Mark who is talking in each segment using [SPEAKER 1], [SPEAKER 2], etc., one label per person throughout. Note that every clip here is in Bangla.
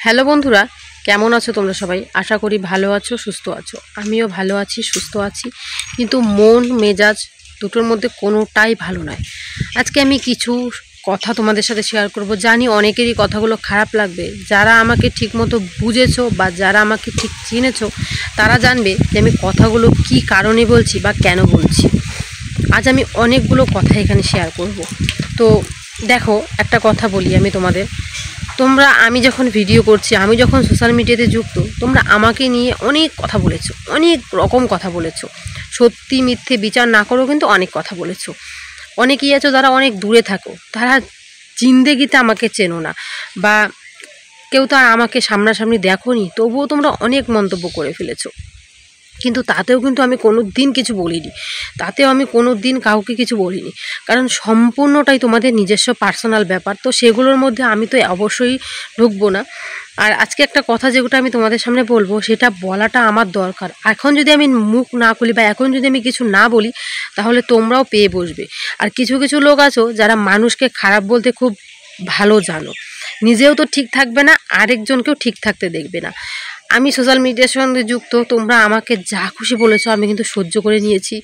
[SPEAKER 1] হ্যালো বন্ধুরা, কেমন আছো তোমরা সবাই? আশা করি ভালো আছো, সুস্থ আছো। আমিও ভালো আছি, সুস্থ আছি, কিন্তু মন মেজাজ দুটোর মধ্যে কোনোটাই ভালো নয়। আজকে আমি কিছু কথা তোমাদের সাথে শেয়ার করব। জানি অনেকেরই কথাগুলো খারাপ লাগবে। যারা আমাকে ঠিকমতো বুঝেছো বা যারা আমাকে ঠিক চিনেছো তারা জানবে যে আমি কথাগুলো কি কারণে বলছি বা কেন বলছি। আজ আমি অনেকগুলো কথা এখানে শেয়ার করব। তো দেখো, একটা কথা বলি আমি তোমাদের। আমি যখন ভিডিও করছি, আমি যখন সোশ্যাল মিডিয়াতে যুক্ত, তোমরা আমাকে নিয়ে অনেক কথা বলেছো, অনেক রকম কথা বলেছো। সত্যি মিথ্যে বিচার না করেও কিন্তু অনেক কথা বলেছো। অনেকেই আছো যারা অনেক দূরে থাকো, তারা জিন্দেগিতে আমাকে চেনো না, বা কেউ তো আর আমাকে সামনাসামনি দেখোনি, তবুও তোমরা অনেক মন্তব্য করে ফেলেছো। কিন্তু তাতেও কিন্তু আমি কোনো দিন কিছু বলিনি, তাতেও আমি কোনো দিন কাউকে কিছু বলিনি, কারণ সম্পূর্ণটাই তোমাদের নিজস্ব পার্সোনাল ব্যাপার। তো সেগুলোর মধ্যে আমি তো অবশ্যই ঢুকবো না। আর আজকে একটা কথা যেটা আমি তোমাদের সামনে বলবো, সেটা বলাটা আমার দরকার। এখন যদি আমি মুখ না খুলি বা এখন যদি আমি কিছু না বলি, তাহলে তোমরাও পেয়ে বসবে। আর কিছু কিছু লোক আছো যারা মানুষকে খারাপ বলতে খুব ভালো জানো, নিজেও তো ঠিক থাকবে না, আরেকজনকেও ঠিক থাকতে দেখবে না। আমি সোশ্যাল মিডিয়ার সঙ্গে যুক্ত, তোমরা আমাকে যা খুশি বলেছো আমি কিন্তু সহ্য করে নিয়েছি।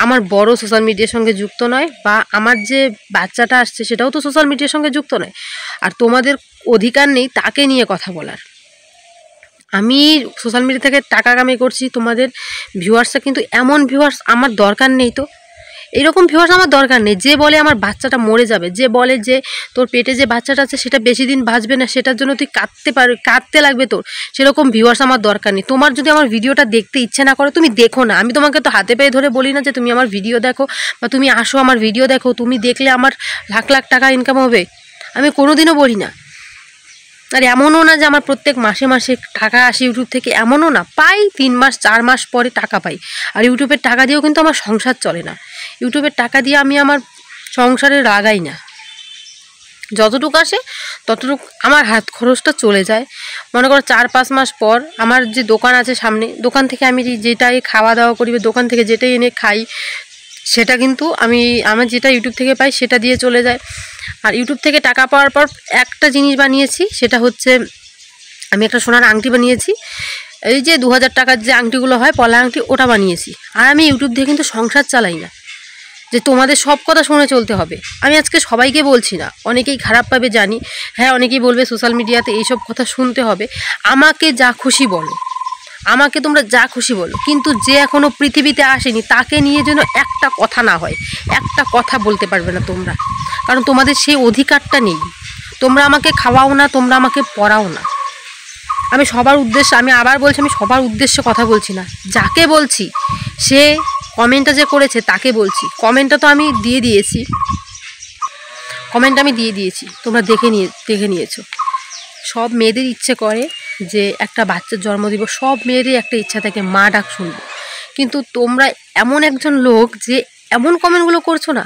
[SPEAKER 1] আমার বড় সোশ্যাল মিডিয়ার সঙ্গে যুক্ত নয়, বা আমার যে বাচ্চাটা আসছে সেটাও তো সোশ্যাল মিডিয়ার সঙ্গে যুক্ত নয়। আর তোমাদের অধিকার নেই তাকে নিয়ে কথা বলার। আমি সোশ্যাল মিডিয়া থেকে টাকা কামাই করছি, তোমাদের ভিউয়ার্সটা কিন্তু এমন ভিউয়ার্স আমার দরকার নেই। তো এরকম ভিউয়ার্স আমার দরকার নেই যে বলে আমার বাচ্চাটা মরে যাবে, যে বলে যে তোর পেটে যে বাচ্চাটা আছে সেটা বেশি দিন বাঁচবে না, সেটার জন্য তুই কাঁদতে লাগবে তোর, সেরকম ভিউয়ার্স আমার দরকার নেই। তোমার যদি আমার ভিডিওটা দেখতে ইচ্ছে না করে, তুমি দেখো না। আমি তোমাকে তো হাতে পায়ে ধরে বলি না যে তুমি আমার ভিডিও দেখো বা তুমি আসো আমার ভিডিও দেখো, তুমি দেখলে আমার লাখ লাখ টাকা ইনকাম হবে, আমি কোনোদিনও বলি না। আর এমনও না যে আমার প্রত্যেক মাসে মাসে টাকা আসে ইউটিউব থেকে, এমনও না। পাই 3 মাস 4 মাস পরে টাকা পাই। আর ইউটিউবের টাকা দিয়েও কিন্তু আমার সংসার চলে না। ইউটিউবের টাকা দিয়ে আমি আমার সংসারে লাগাই না। যতটুকু আসে ততটুকু আমার হাত খরচটা চলে যায়। মনে করো 4-5 মাস পর আমার যে দোকান আছে সামনে, দোকান থেকে আমি যেটাই খাওয়া দাওয়া করি, দোকান থেকে যেটাই এনে খাই, সেটা কিন্তু আমার যেটা ইউটিউব থেকে পাই সেটা দিয়ে চলে যায়। আর ইউটিউব থেকে টাকা পাওয়ার পর একটা জিনিস বানিয়েছি, সেটা হচ্ছে আমি একটা সোনার আংটি বানিয়েছি। এই যে 2000 টাকার যে আংটিগুলো হয়, পলা আংটি, ওটা বানিয়েছি। আর আমি ইউটিউব দিয়ে কিন্তু সংসার চালাই না যে তোমাদের সব কথা শুনে চলতে হবে। আমি আজকে সবাইকে বলছি না, অনেকেই খারাপ পাবে জানি। হ্যাঁ, অনেকেই বলবে সোশ্যাল মিডিয়াতে এইসব কথা শুনতে হবে। আমাকে যা খুশি বলো, আমাকে তোমরা যা খুশি বলো, কিন্তু যে এখনও পৃথিবীতে আসেনি তাকে নিয়ে যেন একটা কথা না হয়, একটা কথা বলতে পারবে না তোমরা, কারণ তোমাদের সেই অধিকারটা নেই। তোমরা আমাকে খাওয়াও না, তোমরা আমাকে পড়াও না। আমি সবার উদ্দেশ্যে, আমি আবার বলছি, আমি সবার উদ্দেশ্যে কথা বলছি না। যাকে বলছি সে কমেন্টটা যে করেছে তাকে বলছি। কমেন্টটা তো আমি দিয়ে দিয়েছি, তোমরা দেখে নিয়েছো। সব মেয়েদের ইচ্ছে করে যে একটা বাচ্চার জন্ম দিব, সব মেয়েরই একটা ইচ্ছা থাকে মা ডাক শুনবো। কিন্তু তোমরা এমন একজন লোক যে এমন কমেন্টগুলো করছো না।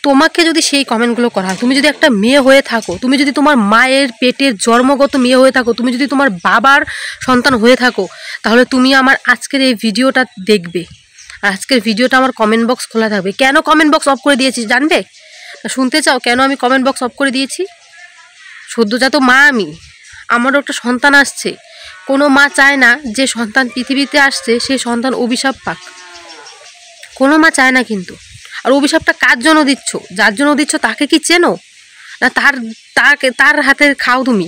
[SPEAKER 1] তোমাকে যদি সেই কমেন্টগুলো করা হয়, তুমি যদি একটা মেয়ে হয়ে থাকো, তুমি যদি তোমার মায়ের পেটের জন্মগত মেয়ে হয়ে থাকো, তুমি যদি তোমার বাবার সন্তান হয়ে থাকো, তাহলে তুমি আমার আজকের এই ভিডিওটা দেখবে। আর আজকের ভিডিওটা আমার কমেন্ট বক্স খোলা থাকবে। কেন কমেন্ট বক্স অফ করে দিয়েছি জানবে? শুনতে চাও কেন আমি কমেন্ট বক্স অফ করে দিয়েছি? সদ্যজাত মা আমি, আমারও একটা সন্তান আসছে। কোনো মা চায় না যে সন্তান পৃথিবীতে আসছে সেই সন্তান অভিশাপ পাক, কোনো মা চায় না কিন্তু। আর অভিশাপটা কার জন্য দিচ্ছ? যার জন্য দিচ্ছ তাকে কি চেনো না? তার হাতে খাও তুমি,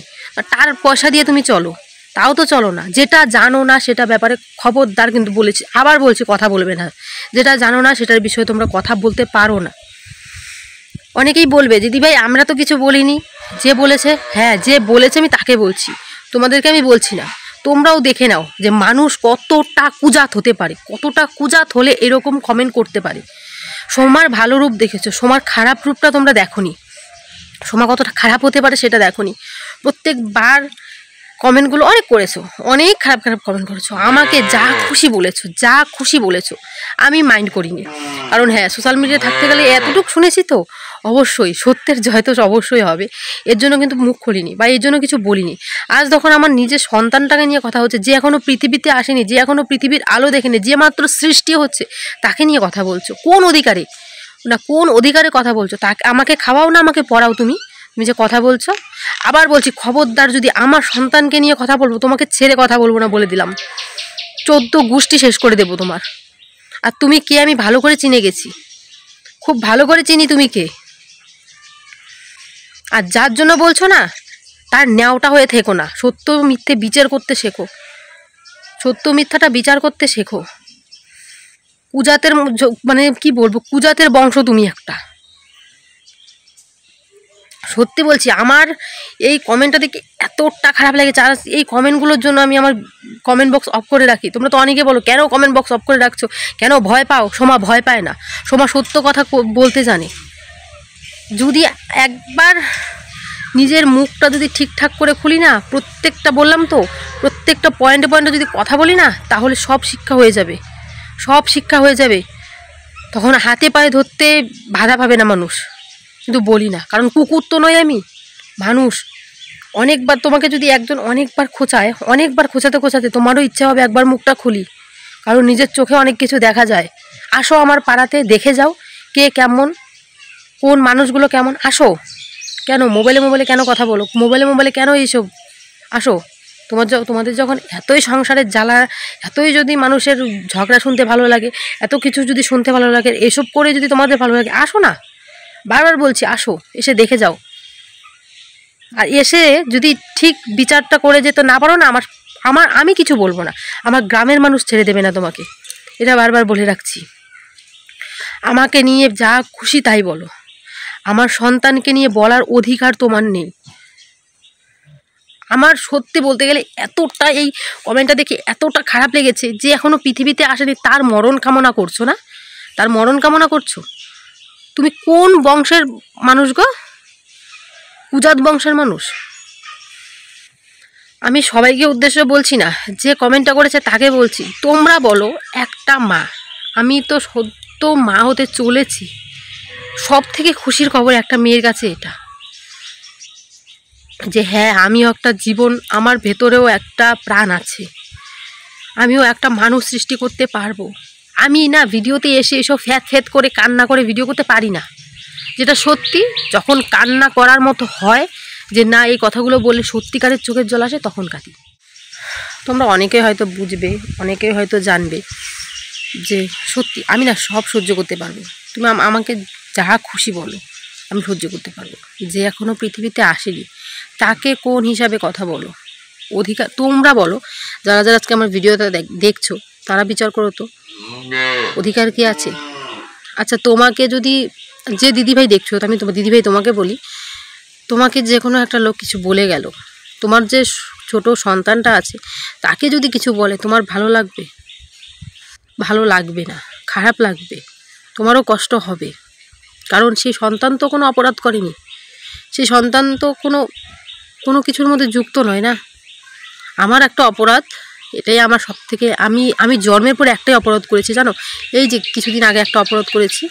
[SPEAKER 1] তার পয়সা দিয়ে তুমি চলো, তাও তো চলো না। যেটা জানো না সেটা ব্যাপারে খবরদার, কিন্তু বলেছি, আবার বলছি, কথা বলবে না। যেটা জানো না সেটার বিষয়ে তোমরা কথা বলতে পারো না। অনেকেই বলবে দিদি ভাই আমরা তো কিছু বলিনি, যে বলেছে, হ্যাঁ যে বলেছে আমি তাকে বলছি, তোমাদেরকে আমি বলছি না। তোমরাও দেখে নাও যে মানুষ কতটা কুজাত হতে পারে, কতটা কুজাত হলে এরকম কমেন্ট করতে পারে। সোমার ভালো রূপ দেখেছো, সোমার খারাপ রূপটা তোমরা দেখোনি। সোমা কতটা খারাপ হতে পারে সেটা দেখোনি। প্রত্যেকবার কমেন্টগুলো অনেক করেছো, অনেক খারাপ খারাপ কমেন্ট করেছো, আমাকে যা খুশি বলেছো, আমি মাইন্ড করিনি। কারণ হ্যাঁ, সোশ্যাল মিডিয়া থাকতে গেলে এতটুকু শুনেছি তো অবশ্যই সত্যের জয় তো অবশ্যই হবে। এর জন্য কিন্তু মুখ খুলিনি বা এর জন্য কিছু বলিনি। আজ যখন আমার নিজের সন্তানটাকে নিয়ে কথা হচ্ছে, যে এখনও পৃথিবীতে আসেনি, যে এখনও পৃথিবীর আলো দেখেনি, যে মাত্র সৃষ্টি হচ্ছে, তাকে নিয়ে কথা বলছো কোন অধিকারে? না কোন অধিকারে কথা বলছো? তাকে আমাকে খাওয়াও না, আমাকে পড়াও তুমি, তুমি যে কথা বলছো। আবার বলছি, খবরদার যদি আমার সন্তানকে নিয়ে কথা বলবো, তোমাকে ছেড়ে কথা বলবো না বলে দিলাম। 14 গোষ্ঠী শেষ করে দেবো তোমার। আর তুমি কে আমি ভালো করে চিনে গেছি, খুব ভালো করে চিনি তুমি কে। আর যার জন্য বলছো না, তার ন্যাওটা হয়ে থেকো না। সত্য মিথ্যে বিচার করতে শেখো, সত্য মিথ্যাটা বিচার করতে শেখো। কুজাতের মানে কি বলবো, কুজাতের বংশ তুমি একটা। সত্যি বলছি, আমার এই কমেন্টটা দেখে এতটা খারাপ লেগেছে। আর এই কমেন্টগুলোর জন্য আমি আমার কমেন্ট বক্স অফ করে রাখি। তোমরা তো অনেকে বলো কেন কমেন্ট বক্স অফ করে রাখছো, কেন ভয় পাও? সোমা ভয় পায় না, সোমা সত্য কথা বলতে জানে। যদি একবার নিজের মুখটা যদি ঠিকঠাক করে খুলি না, প্রত্যেকটা বললাম তো, প্রত্যেকটা পয়েন্টে পয়েন্টে যদি কথা বলি না, তাহলে সব শিক্ষা হয়ে যাবে, সব শিক্ষা হয়ে যাবে। তখন হাতে পায়ে ধরতে বাধা পাবে না মানুষ। কিন্তু বলি না, কারণ কুকুর তো নয় আমি, মানুষ। অনেকবার তোমাকে যদি একজন অনেকবার খোঁচায়, অনেকবার খোঁচাতে খোঁচাতে তোমারও ইচ্ছা হবে একবার মুখটা খুলি, কারণ নিজের চোখে অনেক কিছু দেখা যায়। আসো আমার পাড়াতে, দেখে যাও কে কেমন, কোন মানুষগুলো কেমন। আসো, কেন মোবাইলে মোবাইলে কেন কথা বলো, মোবাইলে মোবাইলে কেন এইসব? আসো, তোমাদের যখন এতই সংসারের জ্বালা, এতই যদি মানুষের ঝগড়া শুনতে ভালো লাগে, এত কিছু যদি শুনতে ভালো লাগে, এসব করে যদি তোমাদের ভালো লাগে, আসো না। বারবার বলছি আসো, এসে দেখে যাও। আর এসে যদি ঠিক বিচারটা করে যেতে না পারো না, আমি কিছু বলবো না, আমার গ্রামের মানুষ ছেড়ে দেবে না তোমাকে, এটা বারবার বলে রাখছি। আমাকে নিয়ে যা খুশি তাই বলো, আমার সন্তানকে নিয়ে বলার অধিকার তোমার নেই। আমার সত্যি বলতে গেলে এতটা এই কমেন্টটা দেখে এতটা খারাপ লেগেছে, যে এখনও পৃথিবীতে আসেনি তার মরণ কামনা করছো না, তার মরণ কামনা করছো। তুমি কোন বংশের মানুষ গো? কুজাত বংশের মানুষ। আমি সবাইকে উদ্দেশ্য বলছি না, যে কমেন্টটা করেছে তাকে বলছি। তোমরা বলো, একটা মা, আমি তো সত্য মা হতে চলেছি, সব থেকে খুশির খবর একটা মেয়ের কাছে এটা, যে হ্যাঁ আমিও একটা জীবন, আমার ভেতরেও একটা প্রাণ আছে, আমিও একটা মানুষ সৃষ্টি করতে পারবো। আমি না ভিডিওতে এসে এসব ফ্যাত করে কান্না করে ভিডিও করতে পারি না, যেটা সত্যি। যখন কান্না করার মতো হয়, যে না এই কথাগুলো বললে সত্যিকারের চোখের জল আসে, তখন কাঁদি। তোমরা অনেকেই হয়তো বুঝবে, অনেকেই হয়তো জানবে যে সত্যি আমি না সব সহ্য করতে পারবো। তুমি আমাকে যা খুশি বলো, আমি সহ্য করতে পারবো। যে এখনও পৃথিবীতে আসেনি তাকে কোন হিসাবে কথা বলো, অধিকার তোমরা বলো। যারা যারা আজকে আমার ভিডিওটা দেখছো, তারা বিচার করো তো, অধিকার কি আছে? আচ্ছা, তোমাকে যদি, যে দিদিভাই দেখছো, আমি তোমার দিদিভাই তোমাকে বলি, তোমাকে যে কোনো একটা লোক কিছু বলে গেল, তোমার যে ছোট সন্তানটা আছে তাকে যদি কিছু বলে, তোমার ভালো লাগবে? ভালো লাগবে না, খারাপ লাগবে, তোমারও কষ্ট হবে। কারণ সেই সন্তান তো কোনো অপরাধ করেনি, সেই সন্তান তো কোনো কিছুর মধ্যে যুক্ত নয় না। আমার একটা অপরাধ, এটাই আমার সব থেকে, আমি জন্মের পরে একটাই অপরাধ করেছি জানো, এই যে কিছুদিন আগে একটা অপরাধ করেছি,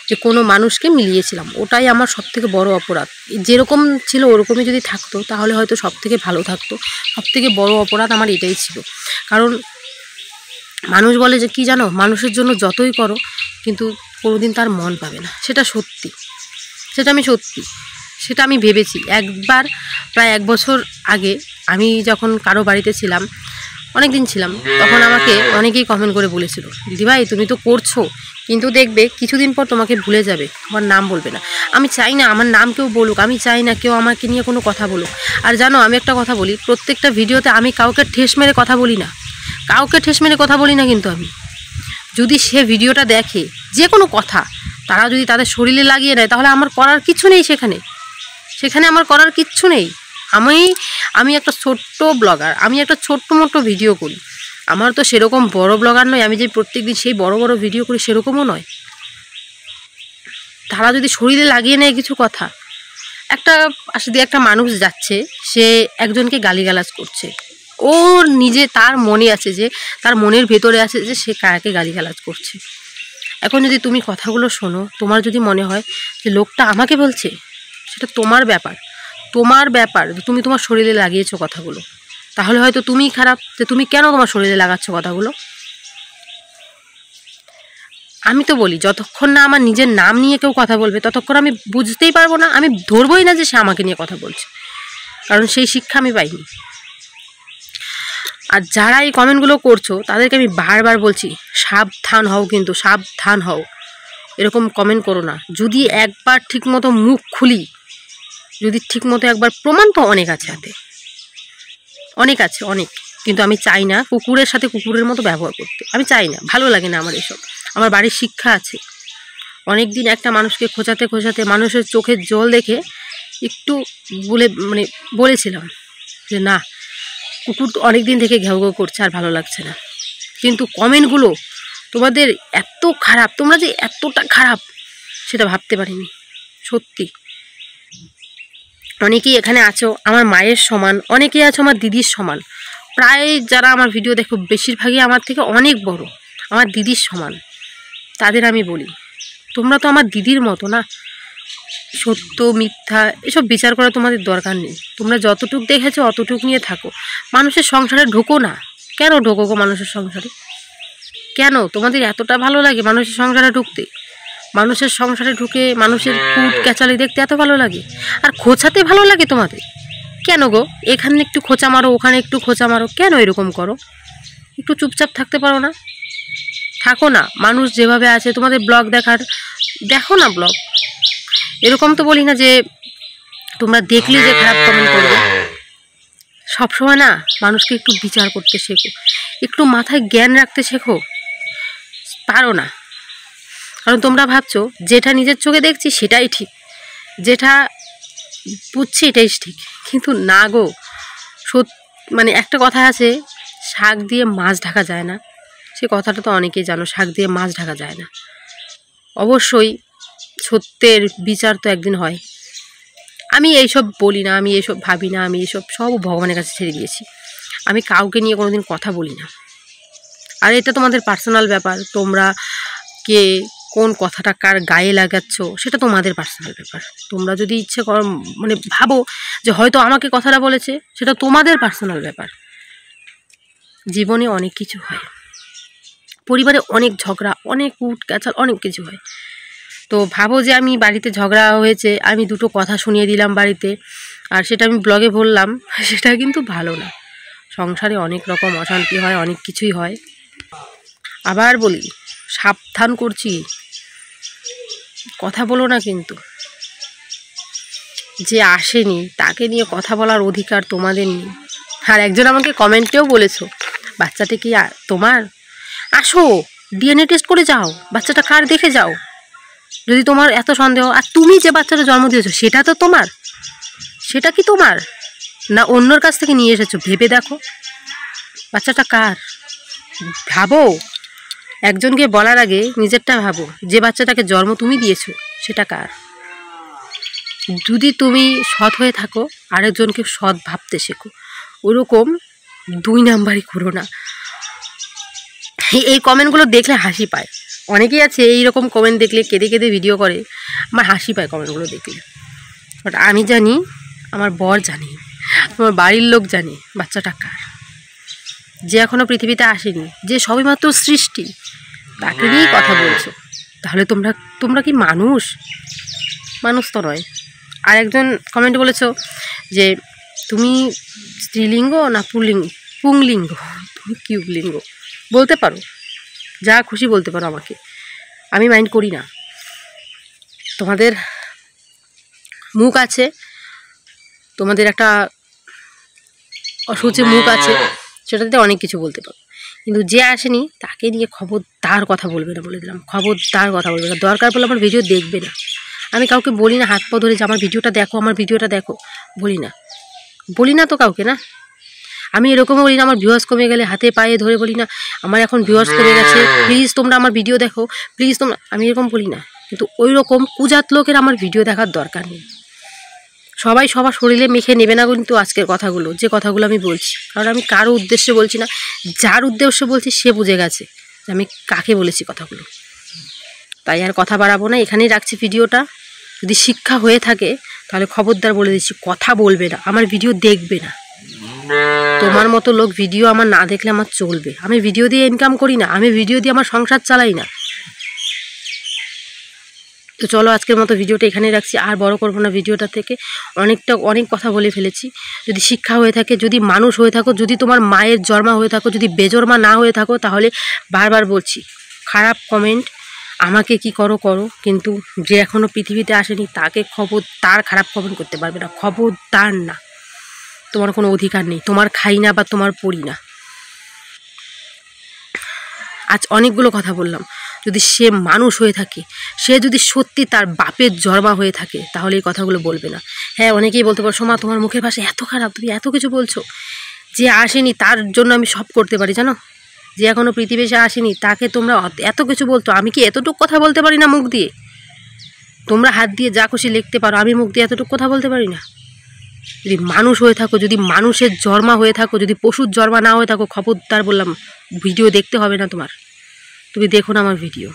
[SPEAKER 1] যে কোনো মানুষকে মিলিয়েছিলাম, ওটাই আমার সব থেকে বড় অপরাধ। যেরকম ছিল ওরকমই যদি থাকতো তাহলে হয়তো সব থেকে ভালো থাকতো। সব থেকে বড় অপরাধ আমার এটাই ছিল। কারণ মানুষ বলে যে কি জানো, মানুষের জন্য যতই করো কিন্তু কোনোদিন তার মন পাবে না, সেটা সত্যি, সেটা আমি ভেবেছি একবার। প্রায় 1 বছর আগে আমি যখন কারো বাড়িতে ছিলাম, অনেক দিন ছিলাম, তখন আমাকে অনেকেই কমেন্ট করে বলেছিল, দিদিভাই তুমি তো করছো, কিন্তু দেখবে কিছুদিন পর তোমাকে ভুলে যাবে, আমার নাম বলবে না। আমি চাই না আমার নাম কেউ বলুক, আমি চাই না কেউ আমাকে নিয়ে কোনো কথা বলুক। আর জানো, আমি একটা কথা বলি, প্রত্যেকটা ভিডিওতে আমি কাউকে ঠেস মেরে কথা বলি না, কিন্তু আমি যদি সে ভিডিওটা দেখে যে কোনো কথা তারা যদি তাদের শরীরে লাগিয়ে নেয়, তাহলে আমার করার কিছু নেই, সেখানে আমার করার কিচ্ছু নেই। আমি একটা ছোট্ট ব্লগার, আমি একটা ছোট্ট মোটো ভিডিও করি, আমার তো সেরকম বড় ব্লগার নয়, আমি যে প্রত্যেকদিন সেই বড় বড় ভিডিও করি সেরকমও নয়। তারা যদি শরীরে লাগিয়ে নেয় কিছু কথা, একটা মানুষ যাচ্ছে, সে একজনকে গালিগালাজ করছে, ওর তার মনে আছে, যে তার মনের ভেতরে আছে যে সে কাকে গালিগালাজ করছে। এখন যদি তুমি কথাগুলো শোনো, তোমার যদি মনে হয় যে লোকটা আমাকে বলছে, সেটা তোমার ব্যাপার, তুমি তোমার শরীরে লাগিয়েছো কথাগুলো, তাহলে হয়তো তুমিই খারাপ, যে তুমি কেন তোমার শরীরে লাগাচ্ছ কথাগুলো। আমি তো বলি যতক্ষণ না আমার নিজের নাম নিয়ে কেউ কথা বলবে ততক্ষণ আমি বুঝতেই পারবো না, আমি ধরবই না যে সে আমাকে নিয়ে কথা বলছে, কারণ সেই শিক্ষা আমি পাইনি। আর যারা এই কমেন্টগুলো করছো তাদেরকে আমি বারবার বলছি সাবধান হও, কিন্তু সাবধান হও, এরকম কমেন্ট করো না। যদি একবার ঠিকমতো মুখ খুলি, যদি ঠিকমতো একবার, প্রমাণ তো অনেক আছে হাতে, অনেক আছে অনেক, কিন্তু আমি চাই না কুকুরের সাথে কুকুরের মতো ব্যবহার করতে, আমি চাই না, ভালো লাগে না আমার এসব। আমার বাড়ির শিক্ষা আছে, অনেক দিন একটা মানুষকে খোঁচাতে খোঁচাতে মানুষের চোখের জল দেখে একটু বলেছিলাম যে না, কুকুর তো অনেক দিন থেকে ঘেউ ঘেউ করছে, আর ভালো লাগছে না। কিন্তু কমেন্টগুলো তোমাদের এত খারাপ, তোমরা যে এতটা খারাপ সেটা ভাবতে পারিনি, সত্যি। অনেকেই এখানে আছো আমার মায়ের সমান, অনেকেই আছো আমার দিদির সমান, প্রায় যারা আমার ভিডিও দেখো বেশিরভাগই আমার থেকে অনেক বড়, আমার দিদির সমান। তাদের আমি বলি তোমরা তো আমার দিদির মতো না, সত্য মিথ্যা এসব বিচার করা তোমাদের দরকার নেই। তোমরা যতটুক দেখেছো অতটুক নিয়ে থাকো, মানুষের সংসারে ঢোকো না। কেন ঢোকো গো মানুষের সংসারে? কেন তোমাদের এতটা ভালো লাগে মানুষের সংসারে ঢুকতে? মানুষের সংসারে ঢুকে মানুষের কুট ক্যাচালি দেখতে এত ভালো লাগে, আর খোঁচাতে ভালো লাগে তোমাদের? কেন গো? এখানে একটু খোঁচা মারো, ওখানে একটু খোঁচা মারো, কেন এরকম করো? একটু চুপচাপ থাকতে পারো না? থাকো না, মানুষ যেভাবে আছে তোমাদের ব্লগ দেখো না ব্লগ। এরকম তো বলি না যে তোমরা দেখলে যে খারাপ কমেন্ট করবে। সবসময় না মানুষকে একটু বিচার করতে শেখো, একটু মাথায় জ্ঞান রাখতে শেখো, পারো না। কারণ তোমরা ভাবছো যেটা নিজের চোখে দেখছি সেটাই ঠিক, যেটা বুঝছি এটাই ঠিক, কিন্তু না গো। একটা কথা আছে, শাক দিয়ে মাছ ঢাকা যায় না, সে কথাটা তো অনেকেই জানো, শাক দিয়ে মাছ ঢাকা যায় না। অবশ্যই সত্যের বিচার তো একদিন হয়। আমি এইসব বলি না, আমি এইসব ভাবি না, আমি এইসব সব ভগবানের কাছে ছেড়ে দিয়েছি। আমি কাউকে নিয়ে কোনোদিন কথা বলি না। আর এটা তোমাদের পার্সোনাল ব্যাপার, তোমরা কে কোন কথাটা কার গায়ে লাগাচ্ছ সেটা তোমাদের পার্সোনাল ব্যাপার। তোমরা যদি ইচ্ছে করো ভাবো যে হয়তো আমাকে কথাটা বলেছে, সেটা তোমাদের পার্সোনাল ব্যাপার। জীবনে অনেক কিছু হয়, পরিবারে অনেক ঝগড়া, অনেক উট ক্যাচাল, অনেক কিছু হয়। তো ভাবো যে আমি বাড়িতে ঝগড়া হয়েছে, আমি দুটো কথা শুনিয়ে দিলাম বাড়িতে, আর সেটা আমি ব্লগে বললাম, সেটা কিন্তু ভালো না। সংসারে অনেক রকম অশান্তি হয়, অনেক কিছুই হয়। আবার বলি সাবধান করছি, কথা বলো না কিন্তু। যে আসেনি তাকে নিয়ে কথা বলার অধিকার তোমাদের নেই। আর একজন আমাকে কমেন্টেও বলেছো বাচ্চাটা কি তোমার? আসো ডিএনএ টেস্ট করে যাও, বাচ্চাটা কার দেখে যাও। যদি তোমার এত সন্দেহ, আর তুমি যে বাচ্চাটা জন্ম দিয়েছো সেটা তো তোমার, সেটা কি তোমার না অন্যর কাছ থেকে নিয়ে এসেছো? ভেবে দেখো বাচ্চাটা কার, ভাবো। একজনকে বলার আগে নিজেরটা ভাবো, যে বাচ্চাটাকে জন্ম তুমি দিয়েছো সেটা কার। যদি তুমি সৎ হয়ে থাকো আরেকজনকে সৎ ভাবতে শেখো, ওরকম 2 নাম্বারই করো না। এই কমেন্টগুলো দেখলে হাসি পায়, অনেকেই আছে এইরকম কমেন্ট দেখলে কেঁদে কেঁদে ভিডিও করে, আমার হাসি পায় কমেন্টগুলো দেখলে। বাট আমি জানি, আমার বর জানি, আমার বাড়ির লোক জানে বাচ্চাটা কার। যে এখনও পৃথিবীতে আসেনি, যে সবেমাত্র সৃষ্টি, তাকে নিয়েই কথা বলছো, তাহলে তোমরা কি মানুষ? মানুষ তো নয়। আর একজন কমেন্ট বলেছো যে তুমি স্ত্রীলিঙ্গ না পুংলিঙ্গ, তুমি কিউবলিঙ্গ, বলতে পারো, যা খুশি বলতে পারো আমাকে, আমি মাইন্ড করি না। তোমাদের মুখ আছে, তোমাদের একটা অসুচি মুখ আছে, সেটাতে অনেক কিছু বলতে পারো, কিন্তু যে আসেনি তাকে নিয়ে খবরদার কথা বলবে না, বলে দিলাম, খবরদার কথা বলবে না। দরকার পড়লে আমার ভিডিও দেখবে না। আমি কাউকে বলি না হাত পা ধরে যে আমার ভিডিওটা দেখো, আমার ভিডিওটা দেখো, বলি না তো কাউকে। না আমি এরকমও বলি না আমার ভিউয়ার্স কমে গেলে হাতে পায়ে ধরে বলি না আমার এখন ভিউয়ার্স কমে গেছে, প্লিজ তোমরা আমার ভিডিও দেখো, প্লিজ তোমরা, আমি এরকম বলি না। কিন্তু ওই রকম কুজাত লোকের আমার ভিডিও দেখার দরকার নেই। সবাই সবার শরীরে মেখে নেবে না কিন্তু আজকের কথাগুলো, যে কথাগুলো আমি বলছি, কারণ আমি কারো উদ্দেশ্যে বলছি না, যার উদ্দেশ্যে বলছি সে বুঝে গেছে যে আমি কাকে বলেছি কথাগুলো। তাই আর কথা বাড়াবো না, এখানেই রাখছি ভিডিওটা। যদি শিক্ষা হয়ে থাকে তাহলে খবরদার বলে দিচ্ছি, কথা বলবে না, আমার ভিডিও দেখবে না। তোমার মতো লোক ভিডিও আমার না দেখলে আমার চলবে। আমি ভিডিও দিয়ে ইনকাম করি না, আমি ভিডিও দিয়ে আমার সংসার চালাই না। তো চলো আজকের মতো ভিডিওটা এখানেই রাখছি, আর বড় করবো না ভিডিওটা থেকে। অনেক কথা বলে ফেলেছি। যদি শিক্ষা হয়ে থাকে, যদি মানুষ হয়ে থাকো, যদি তোমার মায়ের জন্মা হয়ে থাকো, যদি বেজন্মা না হয়ে থাকো, তাহলে বারবার বলছি খারাপ কমেন্ট আমাকে কি করো করো, কিন্তু যে এখনও পৃথিবীতে আসেনি তাকে তার খারাপ কমেন্ট করতে পারবে না, খবরদার না। তোমার কোনো অধিকার নেই, তোমার খাই না বা তোমার পড়ি না। আজ অনেকগুলো কথা বললাম। যদি সে মানুষ হয়ে থাকে, সে যদি সত্যি তার বাপের জন্মা হয়ে থাকে, তাহলে এই কথাগুলো বলবে না। হ্যাঁ, অনেকেই বলতে পারো সোমা তোমার মুখের ভাষা এত খারাপ, তুমি এত কিছু বলছো। যে আসেনি তার জন্য আমি সব করতে পারি, জানো। যে এখনও পৃথিবীতে আসেনি তাকে তোমরা এত কিছু বলতো, আমি কি এতটুকু কথা বলতে পারি না মুখ দিয়ে? তোমরা হাত দিয়ে যা খুশি লিখতে পারো, আমি মুখ দিয়ে এতটুকু কথা বলতে পারি না? যদি মানুষ হয়ে থাকো, যদি মানুষের জন্মা হয়ে থাকো, যদি পশুর জন্মা না হয়ে থাকো, খবরদার বললাম ভিডিও দেখতে হবে না তোমার। তুমি দেখো না আমার ভিডিও।